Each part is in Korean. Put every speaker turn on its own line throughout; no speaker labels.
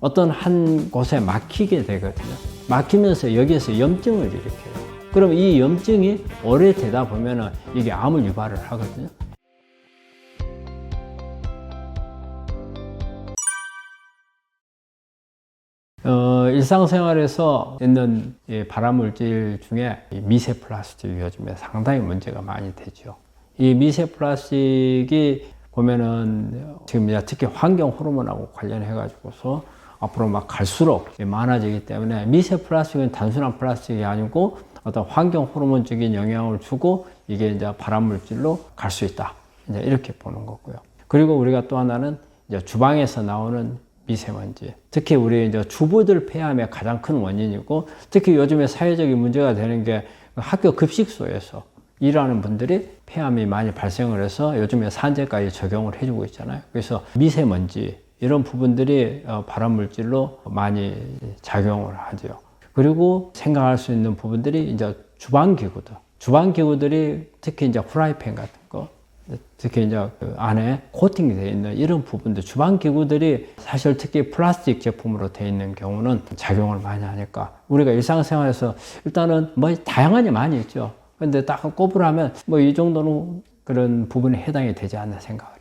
어떤 한 곳에 막히게 되거든요. 막히면서 여기에서 염증을 일으켜요. 그럼 이 염증이 오래되다 보면은 이게 암을 유발을 하거든요. 일상생활에서 있는 발암물질 중에 미세 플라스틱이 요즘에 상당히 문제가 많이 되죠. 이 미세 플라스틱이 보면은 지금 특히 환경 호르몬하고 관련해 가지고서 앞으로 막 갈수록 많아지기 때문에 미세 플라스틱은 단순한 플라스틱이 아니고 어떤 환경 호르몬적인 영향을 주고 이게 이제 발암물질로 갈 수 있다. 이제 이렇게 보는 거고요. 그리고 우리가 또 하나는 이제 주방에서 나오는 미세먼지. 특히 우리 이제 주부들 폐암의 가장 큰 원인이고, 특히 요즘에 사회적인 문제가 되는 게 학교 급식소에서 일하는 분들이 폐암이 많이 발생을 해서 요즘에 산재까지 적용을 해주고 있잖아요. 그래서 미세먼지, 이런 부분들이 발암물질로 많이 작용을 하죠. 그리고 생각할 수 있는 부분들이 이제 주방기구들. 주방기구들이 특히 이제 프라이팬 같은 거, 특히 이제 그 안에 코팅이 되어 있는 이런 부분들, 주방기구들이 사실 특히 플라스틱 제품으로 되어 있는 경우는 작용을 많이 하니까 우리가 일상생활에서 일단은 뭐 다양하게 많이 있죠. 근데 딱 꼽으라면 뭐 이 정도는 그런 부분에 해당이 되지 않나 생각을 해요.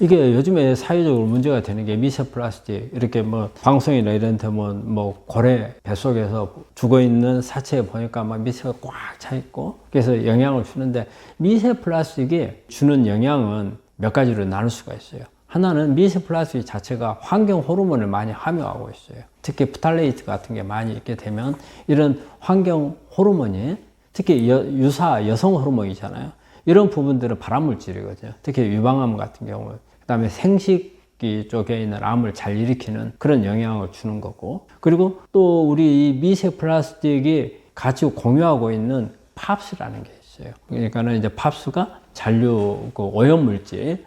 이게 요즘에 사회적으로 문제가 되는 게 미세 플라스틱, 이렇게 뭐 방송이나 이런 데 뭐 고래 뱃속에서 죽어 있는 사체에 보니까 막 미세가 꽉 차 있고 그래서 영향을 주는데, 미세 플라스틱이 주는 영향은 몇 가지로 나눌 수가 있어요. 하나는 미세 플라스틱 자체가 환경 호르몬을 많이 함유하고 있어요. 특히 프탈레이트 같은 게 많이 있게 되면 이런 환경 호르몬이, 특히 유사 여성 호르몬이잖아요. 이런 부분들은 발암물질이거든요. 특히 유방암 같은 경우, 그 다음에 생식기 쪽에 있는 암을 잘 일으키는 그런 영향을 주는 거고, 그리고 또 우리 이 미세 플라스틱이 같이 공유하고 있는 팝스라는 게 있어요. 그러니까는 이제 팝스가 잔류 그 오염물질,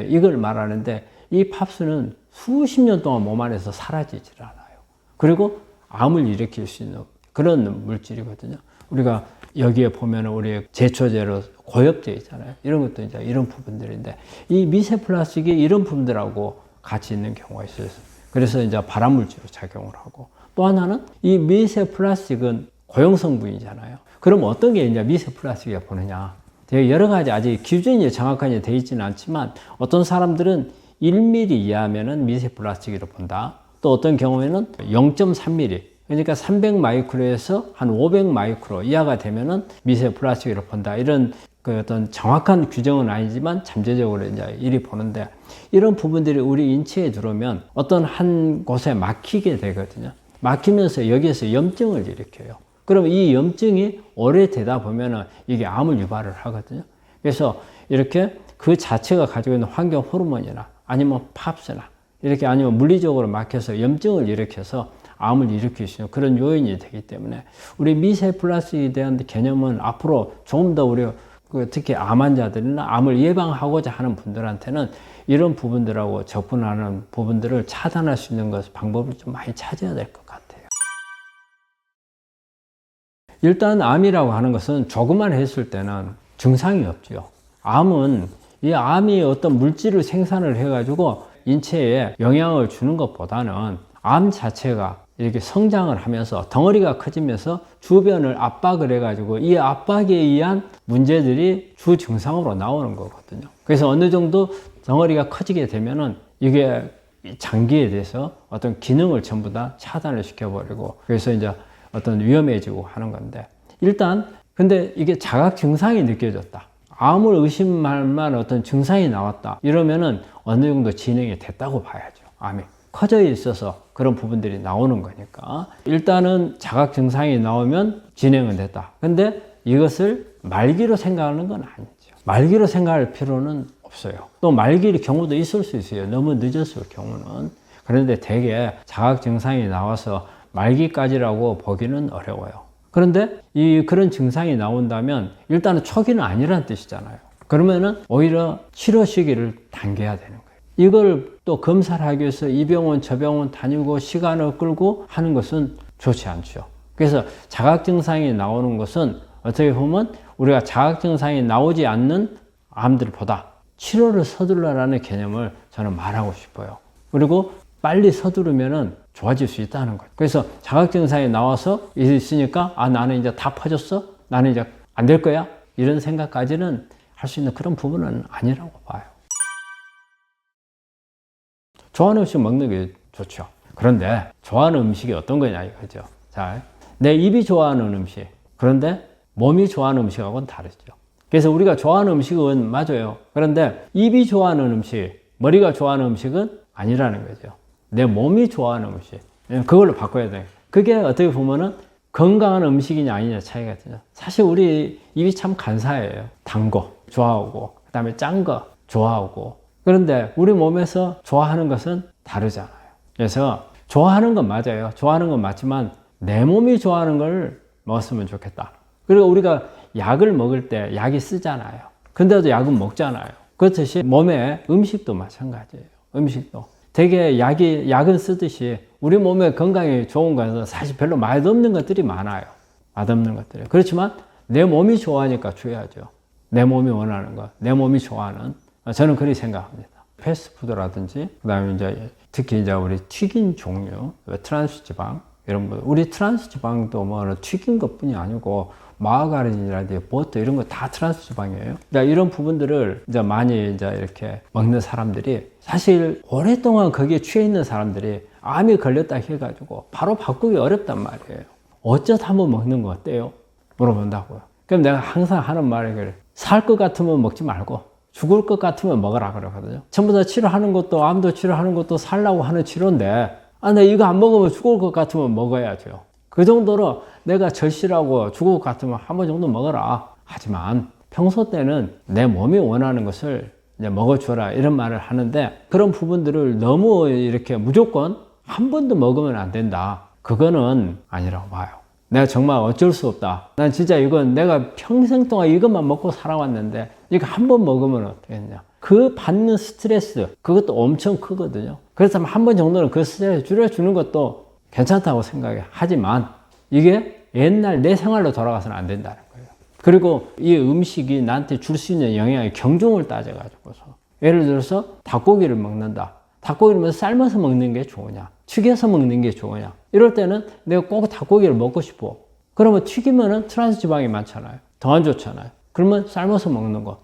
이걸 말하는데, 이 팝스는 수십 년 동안 몸 안에서 사라지질 않아요. 그리고 암을 일으킬 수 있는 그런 물질이거든요. 우리가 여기에 보면 우리 제초제로 고엽제 있잖아요. 이런 것도 이제 이런 부분들인데, 이 미세 플라스틱이 이런 부분들하고 같이 있는 경우가 있어요. 그래서 이제 발암물질로 작용을 하고, 또 하나는 이 미세 플라스틱은 고용성분이잖아요. 그럼 어떤 게 이제 미세 플라스틱이라 보느냐? 되게 여러 가지 아직 기준이 정확하게 되어 있지는 않지만, 어떤 사람들은 1mm 이하면은 미세 플라스틱으로 본다. 또 어떤 경우에는 0.3mm. 그러니까 300 마이크로에서 한 500 마이크로 이하가 되면은 미세 플라스틱으로 본다. 이런 그 어떤 정확한 규정은 아니지만 잠재적으로 이제 이리 보는데, 이런 부분들이 우리 인체에 들어오면 어떤 한 곳에 막히게 되거든요. 막히면서 여기에서 염증을 일으켜요. 그럼 이 염증이 오래되다 보면은 이게 암을 유발을 하거든요. 그래서 이렇게 그 자체가 가지고 있는 환경 호르몬이나 아니면 팝스나 이렇게, 아니면 물리적으로 막혀서 염증을 일으켜서 암을 일으킬 수 있는 그런 요인이 되기 때문에, 우리 미세 플라스틱에 대한 개념은 앞으로 조금 더 우리 특히 암 환자들이나 암을 예방하고자 하는 분들한테는 이런 부분들하고 접근하는 부분들을 차단할 수 있는 방법을 좀 많이 찾아야 될 것 같아요. 일단 암이라고 하는 것은 조금만 했을 때는 증상이 없죠. 암은 이 암이 어떤 물질을 생산을 해가지고 인체에 영향을 주는 것보다는 암 자체가 이렇게 성장을 하면서 덩어리가 커지면서 주변을 압박을 해가지고 이 압박에 의한 문제들이 주 증상으로 나오는 거거든요. 그래서 어느 정도 덩어리가 커지게 되면은 이게 장기에 대해서 어떤 기능을 전부 다 차단을 시켜버리고, 그래서 이제 어떤 위험해지고 하는 건데, 일단 근데 이게 자각 증상이 느껴졌다, 암을 의심할 만한 어떤 증상이 나왔다, 이러면은 어느 정도 진행이 됐다고 봐야죠. 암이 커져 있어서 그런 부분들이 나오는 거니까 일단은 자각 증상이 나오면 진행은 됐다. 근데 이것을 말기로 생각하는 건 아니죠. 말기로 생각할 필요는 없어요. 또 말기의 경우도 있을 수 있어요. 너무 늦었을 경우는. 그런데 대개 자각 증상이 나와서 말기까지라고 보기는 어려워요. 그런데 그런 증상이 나온다면 일단은 초기는 아니라는 뜻이잖아요. 그러면은 오히려 치료 시기를 당겨야 되는 거예요. 이걸 또 검사를 하기 위해서 이 병원 저 병원 다니고 시간을 끌고 하는 것은 좋지 않죠. 그래서 자각 증상이 나오는 것은 어떻게 보면 우리가 자각 증상이 나오지 않는 암들보다 치료를 서둘러라는 개념을 저는 말하고 싶어요. 그리고 빨리 서두르면은 좋아질 수 있다는 거예요. 그래서 자각 증상이 나와서 있으니까 나는 이제 다 퍼졌어? 나는 이제 안 될 거야? 이런 생각까지는 할 수 있는 그런 부분은 아니라고 봐요. 좋아하는 음식 먹는 게 좋죠. 그런데 좋아하는 음식이 어떤 거냐 이거죠. 자, 내 입이 좋아하는 음식, 그런데 몸이 좋아하는 음식하고는 다르죠. 그래서 우리가 좋아하는 음식은 맞아요. 그런데 입이 좋아하는 음식, 머리가 좋아하는 음식은 아니라는 거죠. 내 몸이 좋아하는 음식, 그걸로 바꿔야 돼요. 그게 어떻게 보면은 건강한 음식이냐 아니냐 차이가 있죠. 사실 우리 입이 참 간사해요. 단 거 좋아하고, 그 다음에 짠 거 좋아하고. 그런데 우리 몸에서 좋아하는 것은 다르잖아요. 그래서 좋아하는 건 맞아요. 좋아하는 건 맞지만 내 몸이 좋아하는 걸 먹었으면 좋겠다. 그리고 우리가 약을 먹을 때 약이 쓰잖아요. 근데도 약은 먹잖아요. 그렇듯이 몸에 음식도 마찬가지예요. 음식도. 되게 약은 쓰듯이 우리 몸에 건강에 좋은 것은 사실 별로 맛없는 것들이 많아요. 맛없는 것들이. 그렇지만 내 몸이 좋아하니까 줘야죠. 내 몸이 원하는 것, 내 몸이 좋아하는. 저는 그렇게 생각합니다. 패스트푸드라든지, 그 다음에 이제 특히 이제 우리 튀긴 종류, 트랜스지방, 이런 거. 우리 트랜스지방도 뭐 튀긴 것 뿐이 아니고, 마가린이라든지 버터 이런 거 다 트랜스지방이에요. 그러니까 이런 부분들을 이제 많이 이제 이렇게 먹는 사람들이 사실 오랫동안 거기에 취해 있는 사람들이 암이 걸렸다 해가지고 바로 바꾸기 어렵단 말이에요. 어쩌다 한번 먹는 거 어때요? 물어본다고요. 그럼 내가 항상 하는 말이 그래. 살 것 같으면 먹지 말고 죽을 것 같으면 먹으라 그러거든요. 전부 다 치료하는 것도 암도 치료하는 것도 살라고 하는 치료인데 내가 이거 안 먹으면 죽을 것 같으면 먹어야죠. 그 정도로 내가 절실하고 죽을 것 같으면 한 번 정도 먹어라. 하지만 평소 때는 내 몸이 원하는 것을 이제 먹어줘라 이런 말을 하는데 그런 부분들을 너무 이렇게 무조건 한 번도 먹으면 안 된다. 그거는 아니라고 봐요. 내가 정말 어쩔 수 없다. 난 진짜 이건 내가 평생 동안 이것만 먹고 살아왔는데 이거 한 번 먹으면 어떻게 했냐. 그 받는 스트레스 그것도 엄청 크거든요. 그렇다면 한 번 정도는 그 스트레스 줄여주는 것도 괜찮다고 생각해. 하지만 이게 옛날 내 생활로 돌아가서는 안 된다는 거예요. 그리고 이 음식이 나한테 줄 수 있는 영향의 경중을 따져가지고서 예를 들어서 닭고기를 먹는다. 닭고기를 삶아서 먹는 게 좋으냐 튀겨서 먹는 게 좋으냐 이럴 때는 내가 꼭 닭고기를 먹고 싶어. 그러면 튀기면은 트랜스지방이 많잖아요. 더 안 좋잖아요. 그러면 삶아서 먹는 거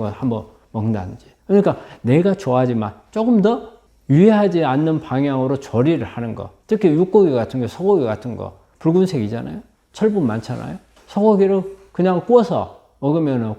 한번 먹는다든지. 그러니까 내가 좋아하지만 조금 더 유해하지 않는 방향으로 조리를 하는 거. 특히 육고기 같은 거, 소고기 같은 거 붉은색이잖아요. 철분 많잖아요. 소고기를 그냥 구워서 먹으면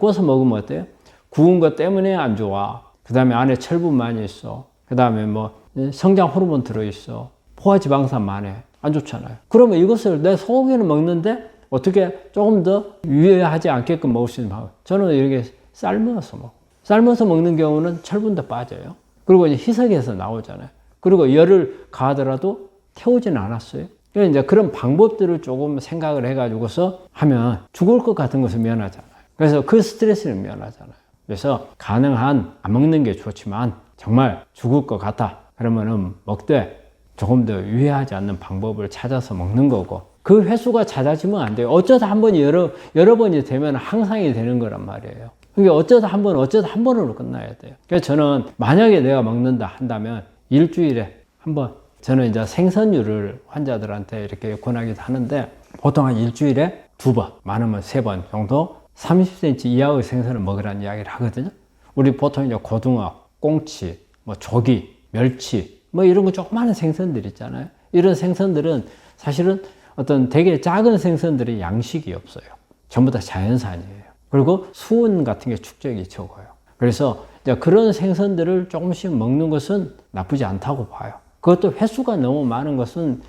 어때요? 구운 것 때문에 안 좋아. 그 다음에 안에 철분 많이 있어. 그 다음에 뭐 성장 호르몬 들어있어. 포화지방산 많아. 안 좋잖아요. 그러면 이것을 내 소고기를 먹는데 어떻게 조금 더 유해하지 않게끔 먹을 수 있는 방법. 저는 이렇게 삶아서 먹고. 삶아서 먹는 경우는 철분도 빠져요. 그리고 이제 희석해서 나오잖아요. 그리고 열을 가하더라도 태우지는 않았어요. 그래서 이제 그런 방법들을 조금 생각을 해가지고서 하면 죽을 것 같은 것을 면하잖아요. 그래서 그 스트레스를 면하잖아요. 그래서 가능한 안 먹는 게 좋지만 정말 죽을 것 같다. 그러면은 먹되 조금 더 유해하지 않는 방법을 찾아서 먹는 거고 그 횟수가 잦아지면 안 돼요. 어쩌다 한 번이 여러 번이 되면 항상이 되는 거란 말이에요. 그게 어쩌다 한 번으로 끝나야 돼요. 그래서 저는 만약에 내가 먹는다 한다면 일주일에 한 번 저는 이제 생선류를 환자들한테 이렇게 권하기도 하는데 보통 한 일주일에 2번, 많으면 3번 정도 30cm 이하의 생선을 먹으라는 이야기를 하거든요. 우리 보통 이제 고등어, 꽁치, 뭐 조기, 멸치, 뭐 이런 거 조그마한 생선들 있잖아요. 이런 생선들은 사실은 어떤 되게 작은 생선들이 양식이 없어요. 전부 다 자연산이에요. 그리고 수은 같은 게 축적이 적어요. 그래서 이제 그런 생선들을 조금씩 먹는 것은 나쁘지 않다고 봐요. 그것도 횟수가 너무 많은 것은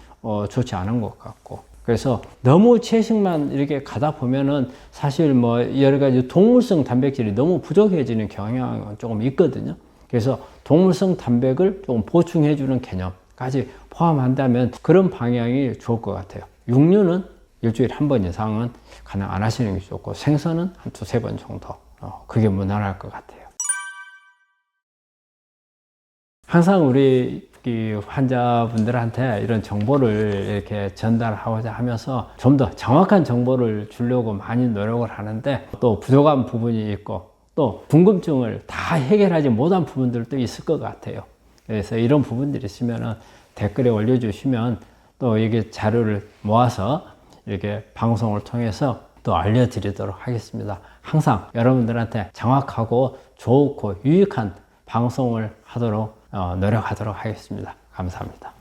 좋지 않은 것 같고. 그래서 너무 채식만 이렇게 가다 보면은 사실 뭐 여러 가지 동물성 단백질이 너무 부족해지는 경향은 조금 있거든요. 그래서 동물성 단백을 조금 보충해주는 개념까지 포함한다면 그런 방향이 좋을 것 같아요. 육류는 일주일에 한 번 이상은 가능 안 하시는 게 좋고 생선은 한 2-3번 정도. 그게 무난할 것 같아요. 항상 우리 이 환자분들한테 이런 정보를 이렇게 전달하고자 하면서 좀 더 정확한 정보를 주려고 많이 노력을 하는데 또 부족한 부분이 있고 또 궁금증을 다 해결하지 못한 부분들도 있을 것 같아요. 그래서 이런 부분들이 있으면 댓글에 올려주시면 또 이게 자료를 모아서 이렇게 방송을 통해서 또 알려드리도록 하겠습니다. 항상 여러분들한테 정확하고 좋고 유익한 방송을 하도록 노력하도록 하겠습니다. 감사합니다.